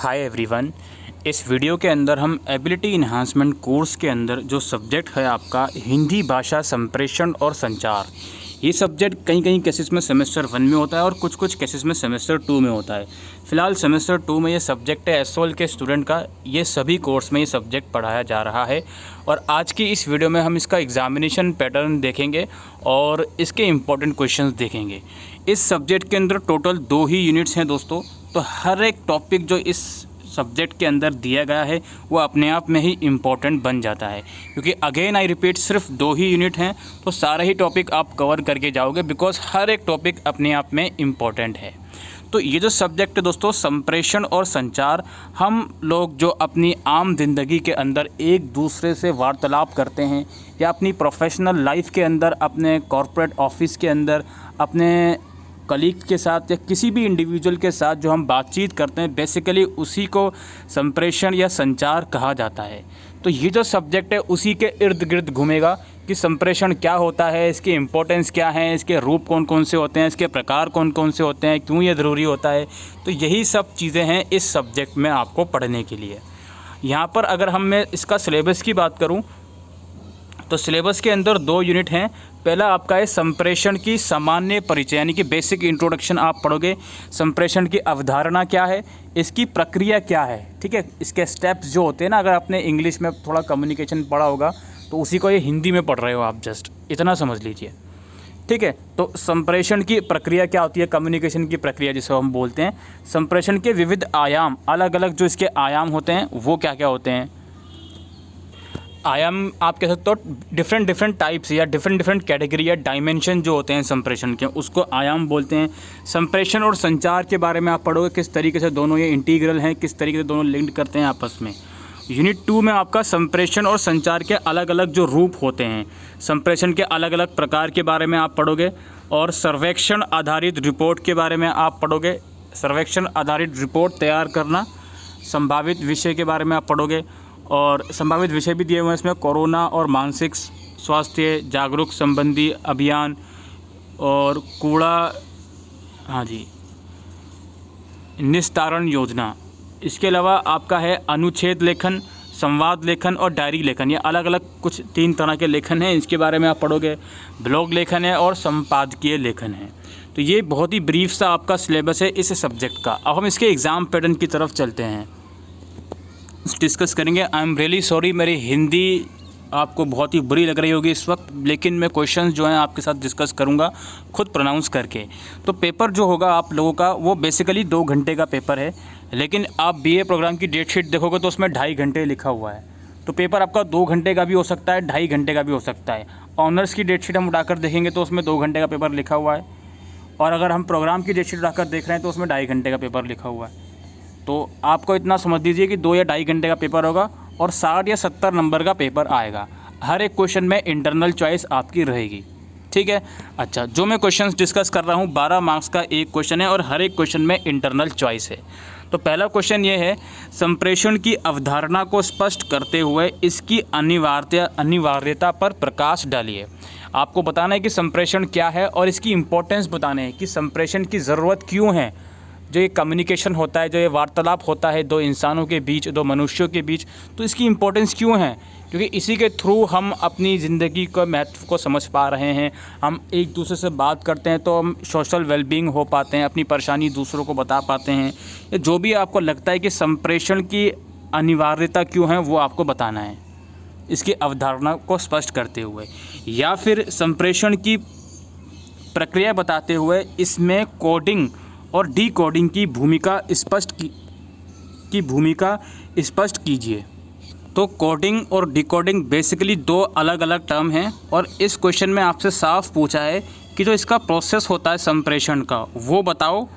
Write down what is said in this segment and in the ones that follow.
Hi everyone. इस video के अंदर हम एबिलिटी इन्हांसमेंट कोर्स के अंदर जो सब्जेक्ट है आपका हिंदी भाषा संप्रेषण और संचार, ये सब्जेक्ट कहीं कहीं केसेस में सेमेस्टर 1 में होता है और कुछ कुछ केसेस में सेमेस्टर 2 में होता है। फ़िलहाल सेमेस्टर 2 में ये सब्जेक्ट है एसओएल के स्टूडेंट का, ये सभी कोर्स में ये सब्जेक्ट पढ़ाया जा रहा है। और आज की इस वीडियो में हम इसका एग्ज़ामिनेशन पैटर्न देखेंगे और इसके इम्पोर्टेंट क्वेश्चंस देखेंगे। इस सब्जेक्ट के अंदर टोटल 2 ही यूनिट्स हैं दोस्तों, तो हर एक टॉपिक जो इस सब्जेक्ट के अंदर दिया गया है वो अपने आप में ही इम्पॉर्टेंट बन जाता है, क्योंकि अगेन आई रिपीट सिर्फ 2 ही यूनिट हैं तो सारे ही टॉपिक आप कवर करके जाओगे, बिकॉज हर एक टॉपिक अपने आप में इम्पॉर्टेंट है। तो ये जो सब्जेक्ट है दोस्तों संप्रेषण और संचार, हम लोग जो अपनी आम जिंदगी के अंदर एक दूसरे से वार्तालाप करते हैं या अपनी प्रोफेशनल लाइफ के अंदर, अपने कॉर्पोरेट ऑफिस के अंदर, अपने कलीग के साथ या किसी भी इंडिविजुअल के साथ जो हम बातचीत करते हैं, बेसिकली उसी को संप्रेषण या संचार कहा जाता है। तो ये जो सब्जेक्ट है उसी के इर्द गिर्द घूमेगा कि संप्रेषण क्या होता है, इसकी इम्पोर्टेंस क्या है, इसके रूप कौन कौन से होते हैं, इसके प्रकार कौन कौन से होते हैं, क्यों ये ज़रूरी होता है। तो यही सब चीज़ें हैं इस सब्जेक्ट में आपको पढ़ने के लिए। यहाँ पर अगर मैं इसका सिलेबस की बात करूँ तो सिलेबस के अंदर 2 यूनिट हैं। पहला आपका है संप्रेषण की सामान्य परिचय, यानी कि बेसिक इंट्रोडक्शन आप पढ़ोगे। संप्रेषण की अवधारणा क्या है, इसकी प्रक्रिया क्या है, ठीक है, इसके स्टेप्स जो होते हैं ना, अगर आपने इंग्लिश में थोड़ा कम्युनिकेशन पढ़ा होगा तो उसी को ये हिंदी में पढ़ रहे हो आप, जस्ट इतना समझ लीजिए, ठीक है। तो संप्रेषण की प्रक्रिया क्या होती है, कम्युनिकेशन की प्रक्रिया जिसे हम बोलते हैं। संप्रेषण के विविध आयाम, अलग अलग जो इसके आयाम होते हैं वो क्या क्या होते हैं। आयाम आप कह सकते हो डिफरेंट टाइप्स या डिफरेंट कैटेगरी या डायमेंशन जो होते हैं संप्रेषण के, उसको आयाम बोलते हैं। संप्रेषण और संचार के बारे में आप पढ़ोगे, किस तरीके से दोनों ये इंटीग्रल हैं, किस तरीके से दोनों लिंक्ड करते हैं आपस में। यूनिट 2 में आपका संप्रेषण और संचार के अलग अलग जो रूप होते हैं, संप्रेषण के अलग अलग प्रकार के बारे में आप पढ़ोगे और सर्वेक्षण आधारित रिपोर्ट के बारे में आप पढ़ोगे। सर्वेक्षण आधारित रिपोर्ट तैयार करना, संभावित विषय के बारे में आप पढ़ोगे और संभावित विषय भी दिए हुए हैं इसमें, कोरोना और मानसिक स्वास्थ्य जागरूक संबंधी अभियान और कूड़ा, हाँ जी, निस्तारण योजना। इसके अलावा आपका है अनुच्छेद लेखन, संवाद लेखन और डायरी लेखन। ये अलग अलग कुछ 3 तरह के लेखन हैं, इसके बारे में आप पढ़ोगे। ब्लॉग लेखन है और संपादकीय लेखन है। तो ये बहुत ही ब्रीफ सा आपका सिलेबस है इस सब्जेक्ट का। अब हम इसके एग्ज़ाम पैटर्न की तरफ चलते हैं, डिस्कस करेंगे। आई एम रियली सॉरी, मेरी हिंदी आपको बहुत ही बुरी लग रही होगी इस वक्त, लेकिन मैं क्वेश्चंस जो हैं आपके साथ डिस्कस करूंगा खुद प्रोनाउंस करके। तो पेपर जो होगा आप लोगों का वो बेसिकली 2 घंटे का पेपर है, लेकिन आप बीए प्रोग्राम की डेट शीट देखोगे तो उसमें 2.5 घंटे लिखा हुआ है। तो पेपर आपका 2 घंटे का भी हो सकता है, 2.5 घंटे का भी हो सकता है। ऑनर्स की डेट शीट हम उठाकर देखेंगे तो उसमें 2 घंटे का पेपर लिखा हुआ है, और अगर हम प्रोग्राम की डेट शीट उठाकर देख रहे हैं तो उसमें 2.5 घंटे का पेपर लिखा हुआ है। तो आपको इतना समझ लीजिए कि 2 या 2.5 घंटे का पेपर होगा और 60 या 70 नंबर का पेपर आएगा। हर एक क्वेश्चन में इंटरनल चॉइस आपकी रहेगी, ठीक है। अच्छा, जो मैं क्वेश्चंस डिस्कस कर रहा हूँ 12 मार्क्स का एक क्वेश्चन है और हर एक क्वेश्चन में इंटरनल चॉइस है। तो पहला क्वेश्चन ये है, संप्रेषण की अवधारणा को स्पष्ट करते हुए इसकी अनिवार्यता पर प्रकाश डालिए। आपको बताना है कि संप्रेषण क्या है और इसकी इम्पोर्टेंस बताना है कि संप्रेषण की ज़रूरत क्यों है। जो ये कम्युनिकेशन होता है, जो ये वार्तालाप होता है 2 इंसानों के बीच, 2 मनुष्यों के बीच, तो इसकी इम्पोर्टेंस क्यों है, क्योंकि इसी के थ्रू हम अपनी ज़िंदगी को महत्व को समझ पा रहे हैं। हम एक दूसरे से बात करते हैं तो हम सोशल वेलबींग हो पाते हैं, अपनी परेशानी दूसरों को बता पाते हैं। या जो भी आपको लगता है कि संप्रेषण की अनिवार्यता क्यों है वो आपको बताना है इसकी अवधारणा को स्पष्ट करते हुए, या फिर संप्रेषण की प्रक्रिया बताते हुए इसमें कोडिंग और डिकोडिंग की भूमिका स्पष्ट कीजिए। तो कोडिंग और डिकोडिंग बेसिकली 2 अलग अलग टर्म हैं और इस क्वेश्चन में आपसे साफ पूछा है कि जो इसका प्रोसेस होता है संप्रेषण का वो बताओ,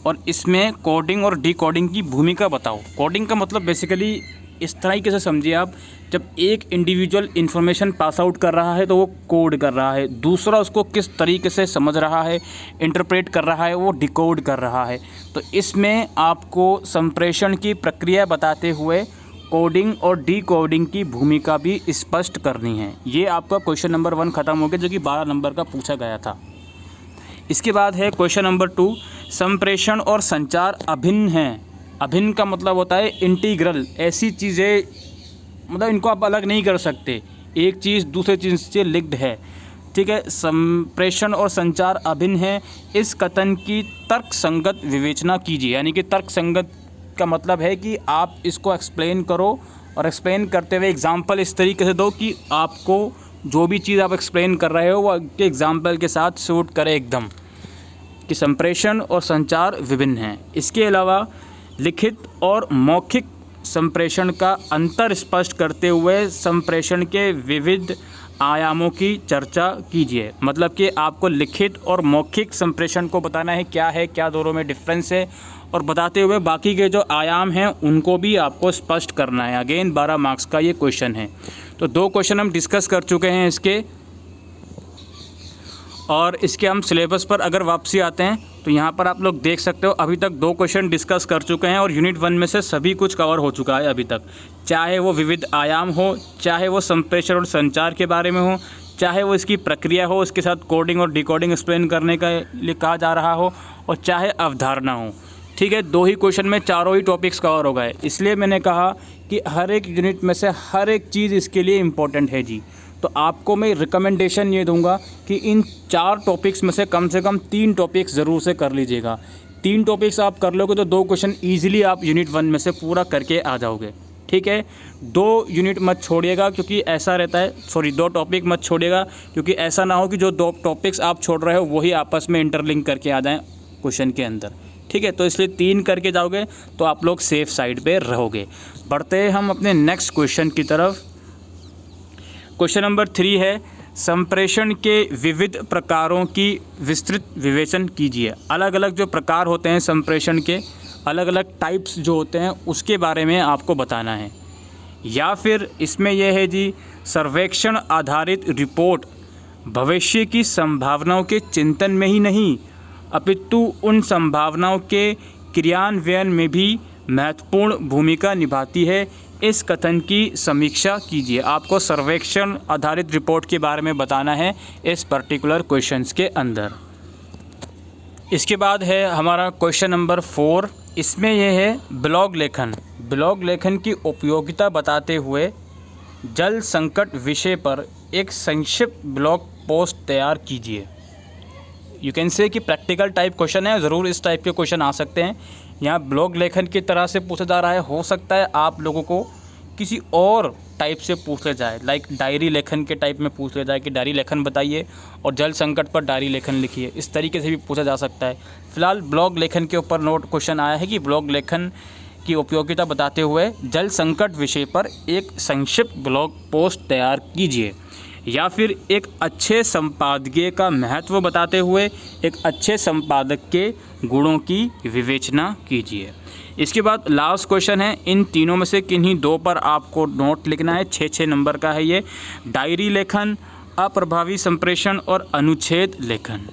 और इसमें कोडिंग और डिकोडिंग की भूमिका बताओ। कोडिंग का मतलब बेसिकली इस तरीके से समझिए आप, जब एक इंडिविजुअल इन्फॉर्मेशन पास आउट कर रहा है तो वो कोड कर रहा है, दूसरा उसको किस तरीके से समझ रहा है, इंटरप्रेट कर रहा है, वो डिकोड कर रहा है। तो इसमें आपको संप्रेषण की प्रक्रिया बताते हुए कोडिंग और डिकोडिंग की भूमिका भी स्पष्ट करनी है। ये आपका क्वेश्चन नंबर 1 ख़त्म हो गया, जो कि 12 नंबर का पूछा गया था। इसके बाद है क्वेश्चन नंबर 2, संप्रेषण और संचार अभिन्न हैं अभिन्न का मतलब होता है इंटीग्रल, ऐसी चीज़ें मतलब इनको आप अलग नहीं कर सकते, एक चीज़ दूसरे चीज़ से लिंक्ड है। ठीक है, संप्रेषण और संचार अभिन्न है, इस कथन की तर्कसंगत विवेचना कीजिए। यानी कि तर्कसंगत का मतलब है कि आप इसको एक्सप्लेन करो और एक्सप्लेन करते हुए एग्जाम्पल इस तरीके से दो कि आपको जो भी चीज़ आप एक्सप्लेन कर रहे हो वो के एग्जाम्पल के साथ सूट करे एकदम, कि संप्रेषण और संचार विभिन्न हैं। इसके अलावा लिखित और मौखिक संप्रेषण का अंतर स्पष्ट करते हुए संप्रेषण के विविध आयामों की चर्चा कीजिए। मतलब कि आपको लिखित और मौखिक संप्रेषण को बताना है, क्या दोनों में डिफरेंस है, और बताते हुए बाकी के जो आयाम हैं उनको भी आपको स्पष्ट करना है। अगेन 12 मार्क्स का ये क्वेश्चन है। तो 2 क्वेश्चन हम डिस्कस कर चुके हैं इसके, और इसके हम सिलेबस पर अगर वापसी आते हैं तो यहाँ पर आप लोग देख सकते हो अभी तक 2 क्वेश्चन डिस्कस कर चुके हैं और यूनिट 1 में से सभी कुछ कवर हो चुका है अभी तक, चाहे वो विविध आयाम हो, चाहे वो संप्रेषण और संचार के बारे में हो, चाहे वो इसकी प्रक्रिया हो, उसके साथ कोडिंग और डिकोडिंग एक्सप्लेन करने का लिए कहा जा रहा हो, और चाहे अवधारणा हो। ठीक है, 2 ही क्वेश्चन में चारों ही टॉपिक्स कवर हो गए। इसलिए मैंने कहा कि हर एक यूनिट में से हर एक चीज़ इसके लिए इम्पोर्टेंट है जी। तो आपको मैं रिकमेंडेशन ये दूंगा कि इन 4 टॉपिक्स में से कम 3 टॉपिक्स ज़रूर से कर लीजिएगा। 3 टॉपिक्स आप कर लोगे तो 2 क्वेश्चन ईजिली आप यूनिट 1 में से पूरा करके आ जाओगे। ठीक है, 2 यूनिट मत छोड़िएगा, क्योंकि ऐसा रहता है, 2 टॉपिक मत छोड़िएगा, क्योंकि ऐसा ना हो कि जो 2 टॉपिक्स आप छोड़ रहे हो वही आपस में इंटरलिंक करके आ जाएँ क्वेश्चन के अंदर। ठीक है, तो इसलिए 3 करके जाओगे तो आप लोग सेफ साइड पे रहोगे। बढ़ते हैं हम अपने नेक्स्ट क्वेश्चन की तरफ। क्वेश्चन नंबर 3 है, संप्रेषण के विविध प्रकारों की विस्तृत विवेचन कीजिए। अलग अलग जो प्रकार होते हैं संप्रेषण के, अलग अलग टाइप्स जो होते हैं उसके बारे में आपको बताना है। या फिर इसमें यह है जी, सर्वेक्षण आधारित रिपोर्ट भविष्य की संभावनाओं के चिंतन में ही नहीं अपितु उन संभावनाओं के क्रियान्वयन में भी महत्वपूर्ण भूमिका निभाती है, इस कथन की समीक्षा कीजिए। आपको सर्वेक्षण आधारित रिपोर्ट के बारे में बताना है इस पर्टिकुलर क्वेश्चंस के अंदर। इसके बाद है हमारा क्वेश्चन नंबर 4। इसमें यह है ब्लॉग लेखन। ब्लॉग लेखन की उपयोगिता बताते हुए जल संकट विषय पर एक संक्षिप्त ब्लॉग पोस्ट तैयार कीजिए। यू कैन से कि प्रैक्टिकल टाइप क्वेश्चन है, ज़रूर इस टाइप के क्वेश्चन आ सकते हैं। यहाँ ब्लॉग लेखन की तरह से पूछा जा रहा है, हो सकता है आप लोगों को किसी और टाइप से पूछ लिया जाए, लाइक डायरी लेखन के टाइप में पूछ लिया जाए कि डायरी लेखन बताइए और जल संकट पर डायरी लेखन लिखिए। इस तरीके से भी पूछा जा सकता है। फिलहाल ब्लॉग लेखन के ऊपर नोट क्वेश्चन आया है कि ब्लॉग लेखन की उपयोगिता बताते हुए जल संकट विषय पर एक संक्षिप्त ब्लॉग पोस्ट तैयार कीजिए। या फिर एक अच्छे संपादकीय का महत्व बताते हुए एक अच्छे संपादक के गुणों की विवेचना कीजिए। इसके बाद लास्ट क्वेश्चन है, इन तीनों में से किन्हीं 2 पर आपको नोट लिखना है। 6 नंबर का है ये। डायरी लेखन, अप्रभावी संप्रेषण और अनुच्छेद लेखन।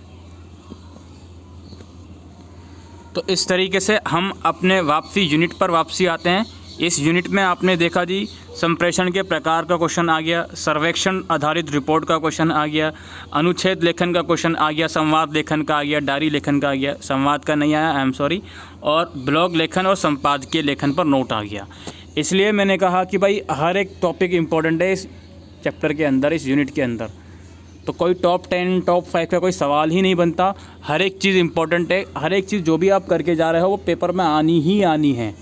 तो इस तरीके से हम अपने यूनिट पर वापसी आते हैं। इस यूनिट में आपने देखा जी, संप्रेषण के प्रकार का क्वेश्चन आ गया, सर्वेक्षण आधारित रिपोर्ट का क्वेश्चन आ गया, अनुच्छेद लेखन का क्वेश्चन आ गया, संवाद लेखन का आ गया, डायरी लेखन का आ गया, संवाद का नहीं आया, आई एम सॉरी, और ब्लॉग लेखन और संपादकीय लेखन पर नोट आ गया। इसलिए मैंने कहा कि भाई हर एक टॉपिक इम्पोर्टेंट है इस चैप्टर के अंदर, इस यूनिट के अंदर। तो कोई टॉप 10 टॉप 5 का कोई सवाल ही नहीं बनता। हर एक चीज़ इम्पोर्टेंट है। हर एक चीज़ जो भी आप करके जा रहे हो वो पेपर में आनी ही आनी है।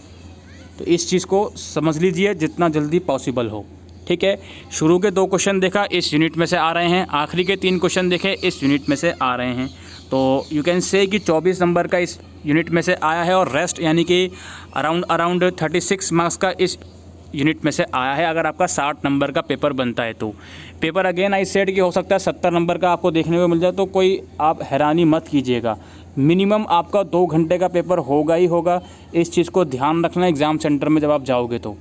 तो इस चीज़ को समझ लीजिए जितना जल्दी पॉसिबल हो। ठीक है, शुरू के 2 क्वेश्चन देखा इस यूनिट में से आ रहे हैं, आखिरी के 3 क्वेश्चन देखे इस यूनिट में से आ रहे हैं। तो यू कैन से कि 24 नंबर का इस यूनिट में से आया है और रेस्ट यानी कि अराउंड 36 मार्क्स का इस यूनिट में से आया है। अगर आपका 60 नंबर का पेपर बनता है तो पेपर अगेन आई सेड कि हो सकता है 70 नंबर का आपको देखने को मिल जाए, तो कोई आप हैरानी मत कीजिएगा। मिनिमम आपका 2 घंटे का पेपर होगा ही होगा। इस चीज़ को ध्यान रखना एग्ज़ाम सेंटर में जब आप जाओगे तो।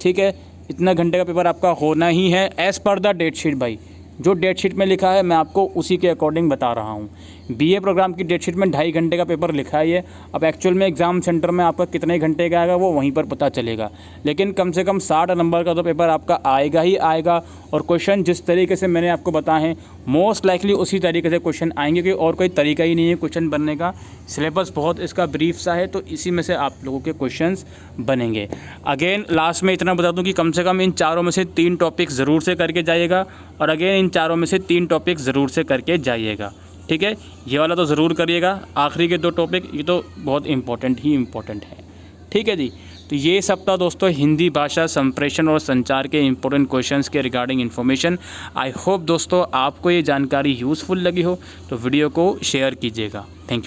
ठीक है, इतना घंटे का पेपर आपका होना ही है as per the date sheet भाई। जो डेट शीट में लिखा है मैं आपको उसी के अकॉर्डिंग बता रहा हूँ। बीए प्रोग्राम की डेट शीट में 2.5 घंटे का पेपर लिखा है ये। अब एक्चुअल में एग्ज़ाम सेंटर में आपका कितने घंटे का आएगा वो वहीं पर पता चलेगा, लेकिन कम से कम 60 नंबर का तो पेपर आपका आएगा ही आएगा। और क्वेश्चन जिस तरीके से मैंने आपको बताए हैं मोस्ट लाइकली उसी तरीके से क्वेश्चन आएंगे, कि और कोई तरीका ही नहीं है क्वेश्चन बनने का। सिलेबस बहुत इसका ब्रीफ सा है, तो इसी में से आप लोगों के क्वेश्चंस बनेंगे। अगेन लास्ट में इतना बता दूं कि कम से कम इन चारों में से 3 टॉपिक ज़रूर से करके जाइएगा, और अगेन इन चारों में से 3 टॉपिक ज़रूर से करके जाइएगा। ठीक है, ये वाला तो ज़रूर करिएगा। आखिरी के 2 टॉपिक ये तो बहुत इम्पोर्टेंट है। ठीक है जी, तो ये सब था दोस्तों हिंदी भाषा संप्रेषण और संचार के इम्पोर्टेंट क्वेश्चंस के रिगार्डिंग इन्फॉर्मेशन। आई होप दोस्तों आपको ये जानकारी यूज़फुल लगी हो, तो वीडियो को शेयर कीजिएगा। Thank you.